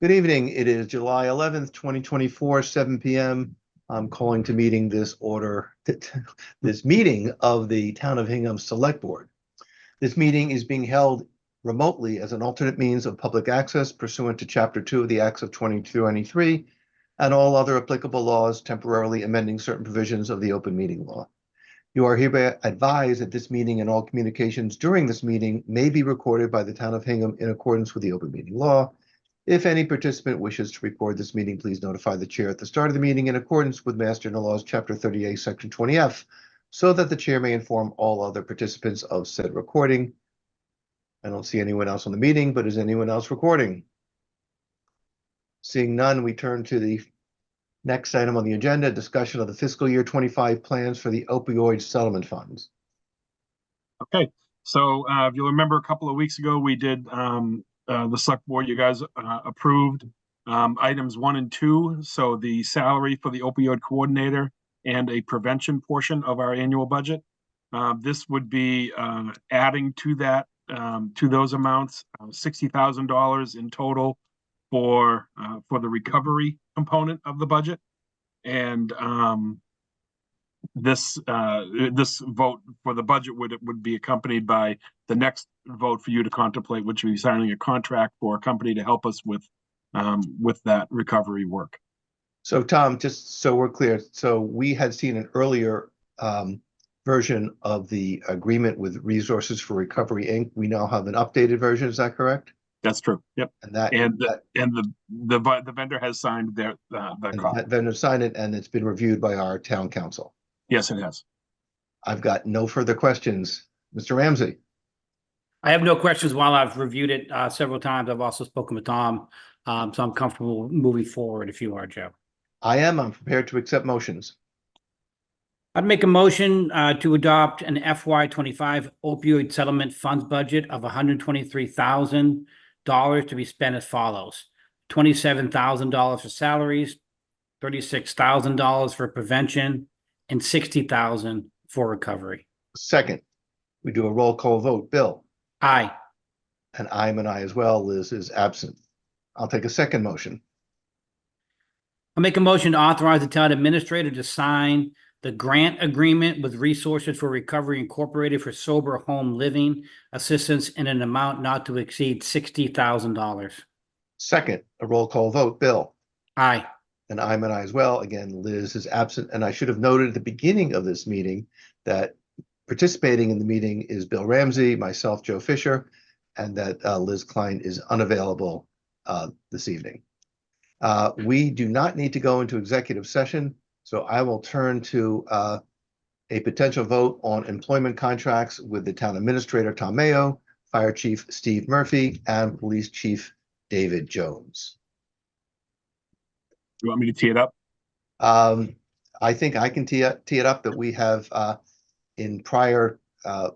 Good evening. It is July 11th, 2024, 7 p.m. I'm calling to meeting this meeting of the Town of Hingham Select Board. This meeting is being held remotely as an alternate means of public access pursuant to Chapter 2 of the Acts of 2023 and all other applicable laws temporarily amending certain provisions of the open meeting law. You are hereby advised that this meeting and all communications during this meeting may be recorded by the Town of Hingham in accordance with the open meeting law. If any participant wishes to record this meeting, please notify the chair at the start of the meeting in accordance with Mass General Laws, Chapter 38, Section 20F, so that the chair may inform all other participants of said recording. I don't see anyone else on the meeting, but is anyone else recording? Seeing none, we turn to the next item on the agenda, discussion of the fiscal year 25 plans for the opioid settlement funds. Okay, so if you remember a couple of weeks ago, we did the select board, you guys approved items 1 and 2. So the salary for the opioid coordinator and a prevention portion of our annual budget. This would be adding to that, to those amounts, $60,000 in total for the recovery component of the budget. And this vote for the budget would be accompanied by the next vote for you to contemplate, which would be signing a contract for a company to help us with that recovery work. So Tom, just so we're clear, so we had seen an earlier version of the agreement with Resources for Recovery, Inc. We now have an updated version. Is that correct? That's true. Yep. And the vendor has signed their the vendor signed it, and it's been reviewed by our town council. Yes, it has. I've got no further questions. Mr. Ramsey. I have no questions. While I've reviewed it several times, I've also spoken with Tom, so I'm comfortable moving forward if you are, Joe. I'm prepared to accept motions. I'd make a motion to adopt an FY25 opioid settlement funds budget of $123,000 to be spent as follows: $27,000 for salaries, $36,000 for prevention, and $60,000 for recovery. Second, we do a roll call vote. Bill? Aye. And I'm an aye as well. Liz is absent. I'll take a second motion. I'll make a motion to authorize the town administrator to sign the grant agreement with Resources for Recovery Incorporated for sober home living assistance in an amount not to exceed $60,000. Second, a roll call vote. Bill? Aye. And I'm an aye as well. Again, Liz is absent. And I should have noted at the beginning of this meeting that participating in the meeting is Bill Ramsey, myself, Joe Fisher, and that Liz Klein is unavailable this evening. We do not need to go into executive session, so I will turn to a potential vote on employment contracts with the town administrator, Tom Mayo, Fire Chief Steve Murphy, and Police Chief David Jones. You want me to tee it up? I think I can tee it up that we have in prior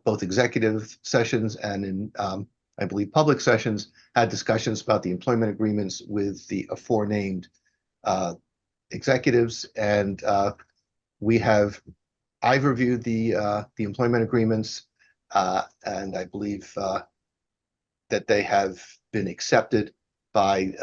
both executive sessions and in I believe public sessions had discussions about the employment agreements with the aforenamed executives, and I've reviewed the employment agreements, and I believe that they have been accepted by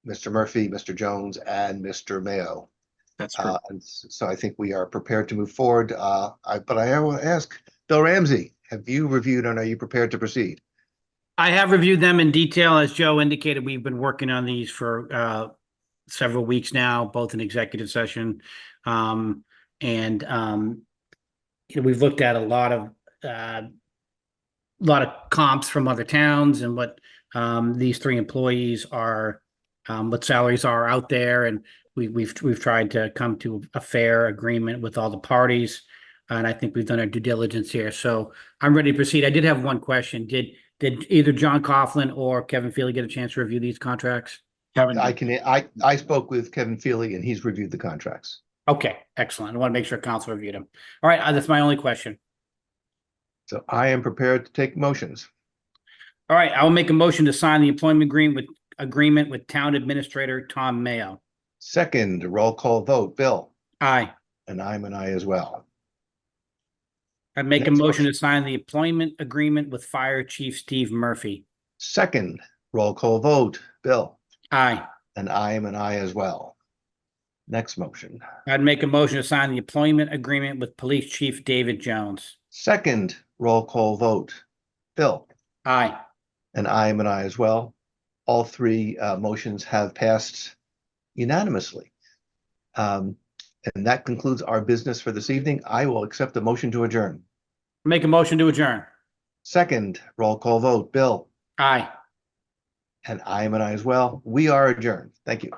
Mr. Murphy, Mr. Jones, and Mr. Mayo. That's true. And so I think we are prepared to move forward. But I will ask Bill Ramsey, have you reviewed and are you prepared to proceed? I have reviewed them in detail. As Joe indicated, we've been working on these for several weeks now, both in executive session. We've looked at a lot of comps from other towns and what these three employees are, what salaries are out there. And we've tried to come to a fair agreement with all the parties. And I think we've done our due diligence here. So I'm ready to proceed. I did have one question. Did either John Coughlin or Kevin Feely get a chance to review these contracts? Kevin, I spoke with Kevin Feely and he's reviewed the contracts. Okay, excellent. I want to make sure council reviewed them. All right, that's my only question. So I am prepared to take motions. All right, I will make a motion to sign the employment agreement with Town Administrator Tom Mayo. Second, roll call vote. Bill? Aye. And I'm an aye as well. I'd make a motion to sign the employment agreement with Fire Chief Steve Murphy. Second, roll call vote. Bill? Aye. And I am an aye as well. Next motion. I'd make a motion to sign the employment agreement with Police Chief David Jones. Second roll call vote. Bill? Aye. And I am an aye as well. All three motions have passed unanimously. And that concludes our business for this evening. I will accept the motion to adjourn. Make a motion to adjourn. Second roll call vote. Bill? Aye. And I am an aye as well. We are adjourned. Thank you.